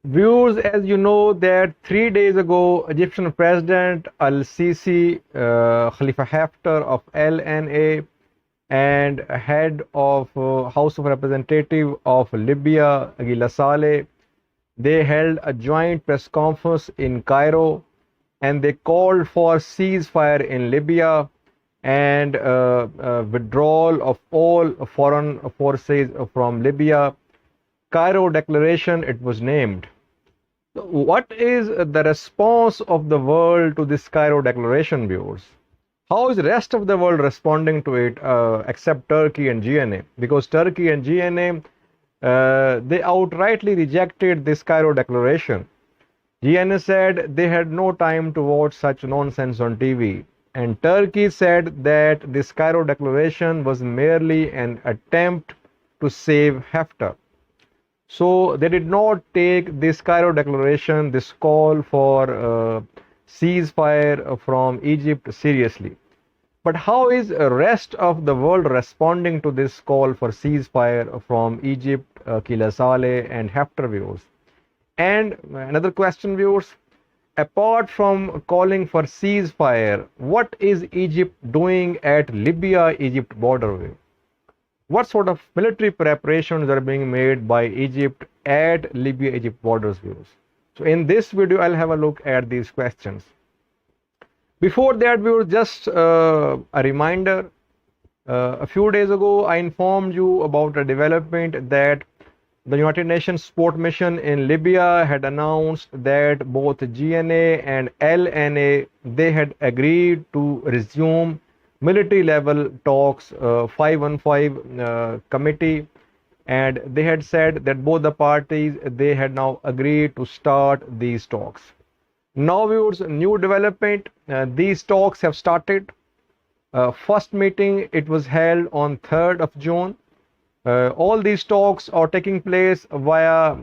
Viewers, as you know, that 3 days ago, Egyptian President Al-Sisi, Khalifa Haftar of LNA, and head of House of Representative of Libya, Aguila Saleh, they held a joint press conference in Cairo, and they called for ceasefire in Libya and withdrawal of all foreign forces from Libya. Cairo Declaration, it was named. What is the response of the world to this Cairo Declaration, viewers? How is the rest of the world responding to it, except Turkey and GNA? Because Turkey and GNA, they outrightly rejected this Cairo Declaration. GNA said they had no time to watch such nonsense on TV. And Turkey said that this Cairo Declaration was merely an attempt to save Haftar. So they did not take this Cairo Declaration, this call for ceasefire from Egypt seriously. But how is the rest of the world responding to this call for ceasefire from Egypt, Kila Saleh and Haftar, viewers? And another question, viewers, apart from calling for ceasefire, what is Egypt doing at Libya-Egypt border? What sort of military preparations are being made by Egypt at Libya-Egypt borders, viewers? So in this video, I'll have a look at these questions. Before that, viewers, just a reminder. A few days ago, I informed you about a development that the United Nations Support Mission in Libya had announced that both GNA and LNA, they had agreed to resume military level talks, 515 committee, and they had said that both the parties, they had now agreed to start these talks. Now, viewers, new development, these talks have started. First meeting, it was held on 3rd of June. All these talks are taking place via,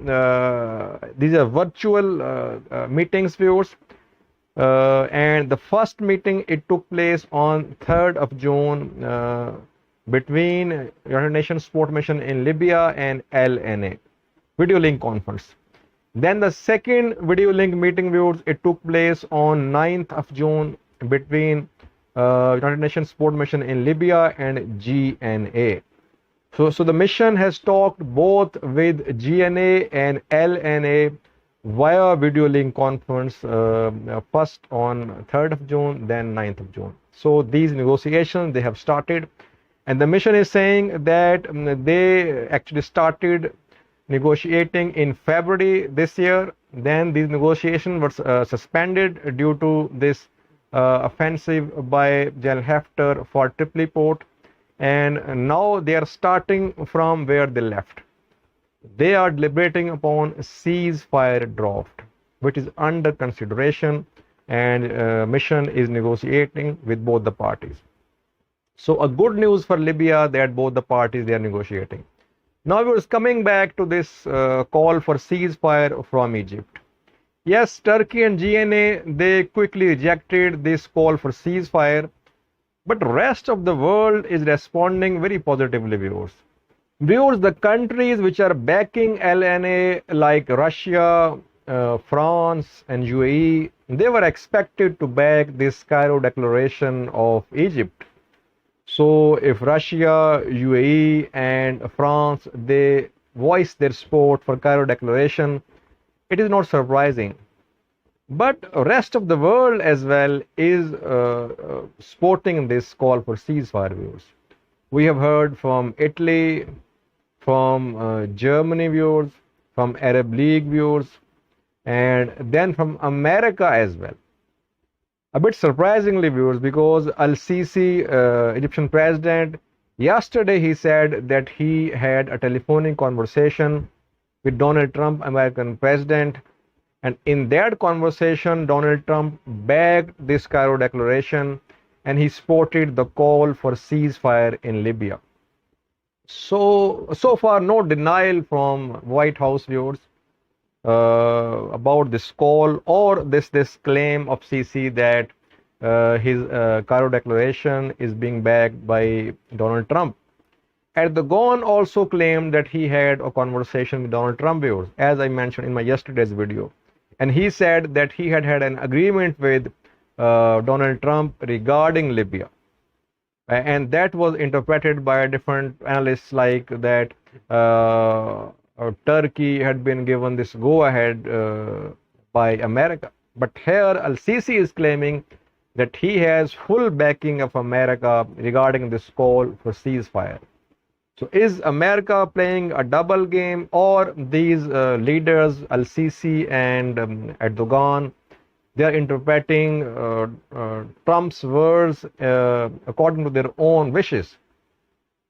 these are virtual meetings, viewers. And the first meeting, it took place on 3rd of June between United Nations Support Mission in Libya and LNA, video link conference. Then the second video link meeting, viewers, it took place on 9th of June between United Nations Support Mission in Libya and GNA. So the mission has talked both with GNA and LNA via video link conference, first on 3rd of June, then 9th of June. So these negotiations, they have started, and the mission is saying that they actually started negotiating in February this year. Then these negotiations were suspended due to this offensive by General Haftar for Tripoli port, and now they are starting from where they left. They are deliberating upon a ceasefire draft, which is under consideration, and mission is negotiating with both the parties. So a good news for Libya that both the parties, they are negotiating. Now we are coming back to this call for ceasefire from Egypt. Yes, Turkey and GNA, they quickly rejected this call for ceasefire, but rest of the world is responding very positively, viewers. Viewers, the countries which are backing LNA like Russia, France and UAE, they were expected to back this Cairo Declaration of Egypt. So if Russia, UAE and France, they voice their support for Cairo Declaration, it is not surprising. But rest of the world as well is supporting this call for ceasefire, viewers. We have heard from Italy, from Germany, viewers, from Arab League, viewers, and then from America as well. A bit surprisingly, viewers, because Al-Sisi, Egyptian president, yesterday he said that he had a telephonic conversation with Donald Trump, American president, and in that conversation, Donald Trump backed this Cairo Declaration and he supported the call for ceasefire in Libya. So far, no denial from White House, viewers, about this call or this claim of Sisi that his Cairo Declaration is being backed by Donald Trump. Erdogan also claimed that he had a conversation with Donald Trump, viewers, as I mentioned in my yesterday's video. And he said that he had an agreement with Donald Trump regarding Libya. And that was interpreted by different analysts like that Turkey had been given this go-ahead by America. But here Al-Sisi is claiming that he has full backing of America regarding this call for ceasefire. So is America playing a double game, or these leaders, Al-Sisi and Erdogan, they are interpreting Trump's words according to their own wishes?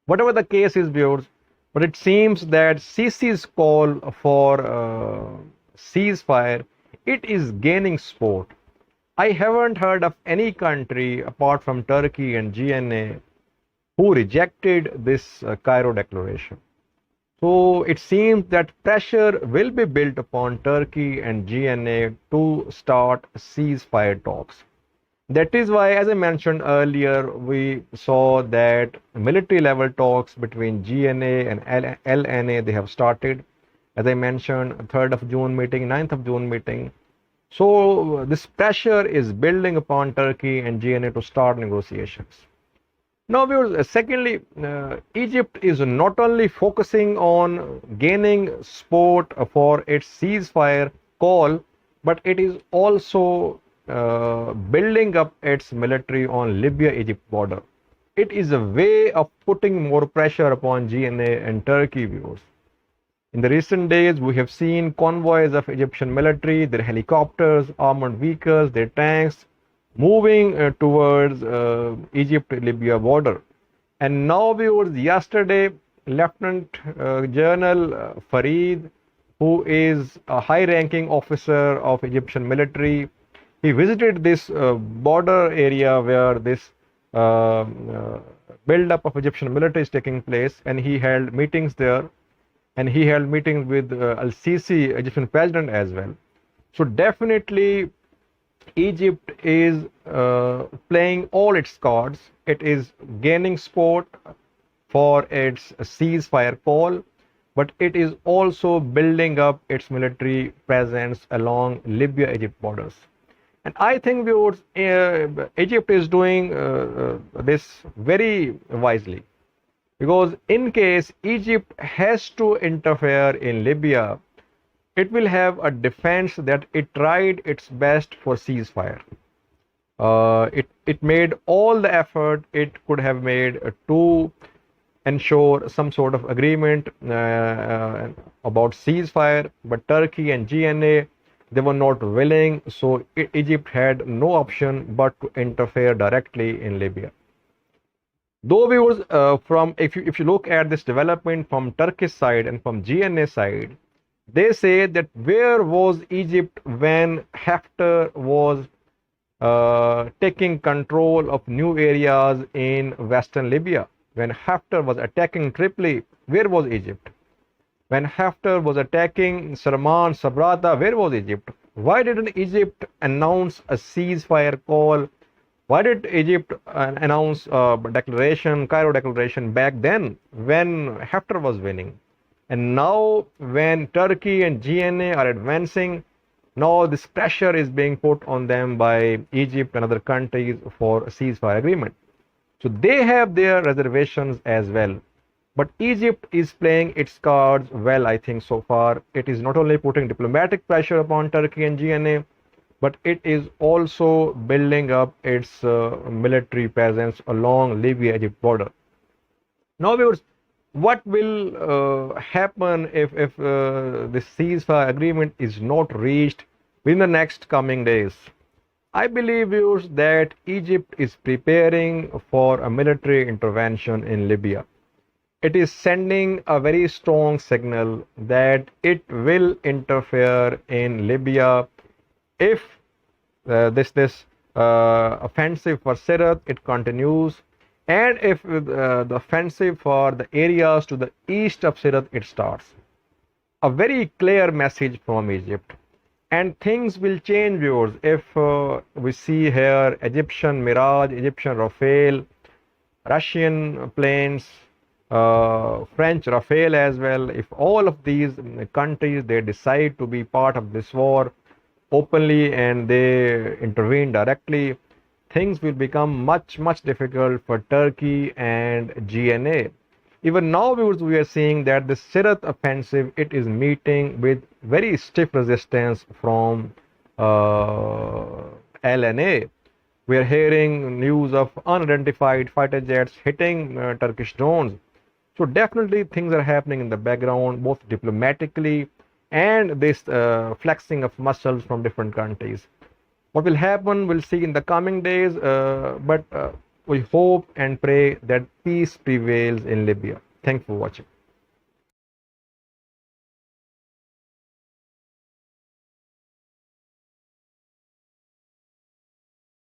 Whatever the case is, viewers, but it seems that Sisi's call for ceasefire, it is gaining support. I haven't heard of any country apart from Turkey and GNA who rejected this Cairo Declaration. So it seems that pressure will be built upon Turkey and GNA to start ceasefire talks. That is why, as I mentioned earlier, we saw that military level talks between GNA and LNA, they have started. As I mentioned, 3rd of June meeting, 9th of June meeting. So this pressure is building upon Turkey and GNA to start negotiations. Now, viewers, secondly, Egypt is not only focusing on gaining support for its ceasefire call, but it is also building up its military on Libya-Egypt border. It is a way of putting more pressure upon GNA and Turkey, viewers. In the recent days, we have seen convoys of Egyptian military, their helicopters, armored vehicles, their tanks, moving towards Egypt-Libya border. And now, viewers, yesterday, Lieutenant General Farid, who is a high-ranking officer of Egyptian military, he visited this border area where this build-up of Egyptian military is taking place, and he held meetings there, and he held meetings with Al-Sisi, Egyptian president, as well. So definitely, Egypt is playing all its cards. It is gaining support for its ceasefire call, but it is also building up its military presence along Libya-Egypt borders. And I think, viewers, Egypt is doing this very wisely, because in case Egypt has to interfere in Libya, it will have a defense that it tried its best for ceasefire. It made all the effort it could have made to ensure some sort of agreement about ceasefire, but Turkey and GNA, they were not willing, so Egypt had no option but to interfere directly in Libya. Though, viewers, if you look at this development from Turkish side and from GNA side, they say that where was Egypt when Haftar was taking control of new areas in western Libya? When Haftar was attacking Tripoli, where was Egypt? When Haftar was attacking Sarman, Sabrata, where was Egypt? Why didn't Egypt announce a ceasefire call? Why did Egypt announce a declaration, Cairo Declaration, back then when Haftar was winning? And now when Turkey and GNA are advancing, now this pressure is being put on them by Egypt and other countries for a ceasefire agreement. So they have their reservations as well. But Egypt is playing its cards well, I think, so far. It is not only putting diplomatic pressure upon Turkey and GNA, but it is also building up its military presence along Libya-Egypt border. Now, viewers, what will happen if this ceasefire agreement is not reached within the next coming days? I believe, viewers, that Egypt is preparing for a military intervention in Libya. It is sending a very strong signal that it will interfere in Libya if this offensive for Sirte it continues, and if the offensive for the areas to the east of Sirte it starts. A very clear message from Egypt. And things will change, viewers, if we see here Egyptian Mirage, Egyptian Rafale, Russian planes, French Rafale as well. If all of these countries they decide to be part of this war openly and they intervene directly, things will become much difficult for Turkey and GNA. Even now, viewers, we are seeing that the Sirat offensive it is meeting with very stiff resistance from LNA. We are hearing news of unidentified fighter jets hitting Turkish drones. So definitely things are happening in the background, both diplomatically and this flexing of muscles from different countries. What will happen, we'll see in the coming days, but we hope and pray that peace prevails in Libya. Thanks for watching.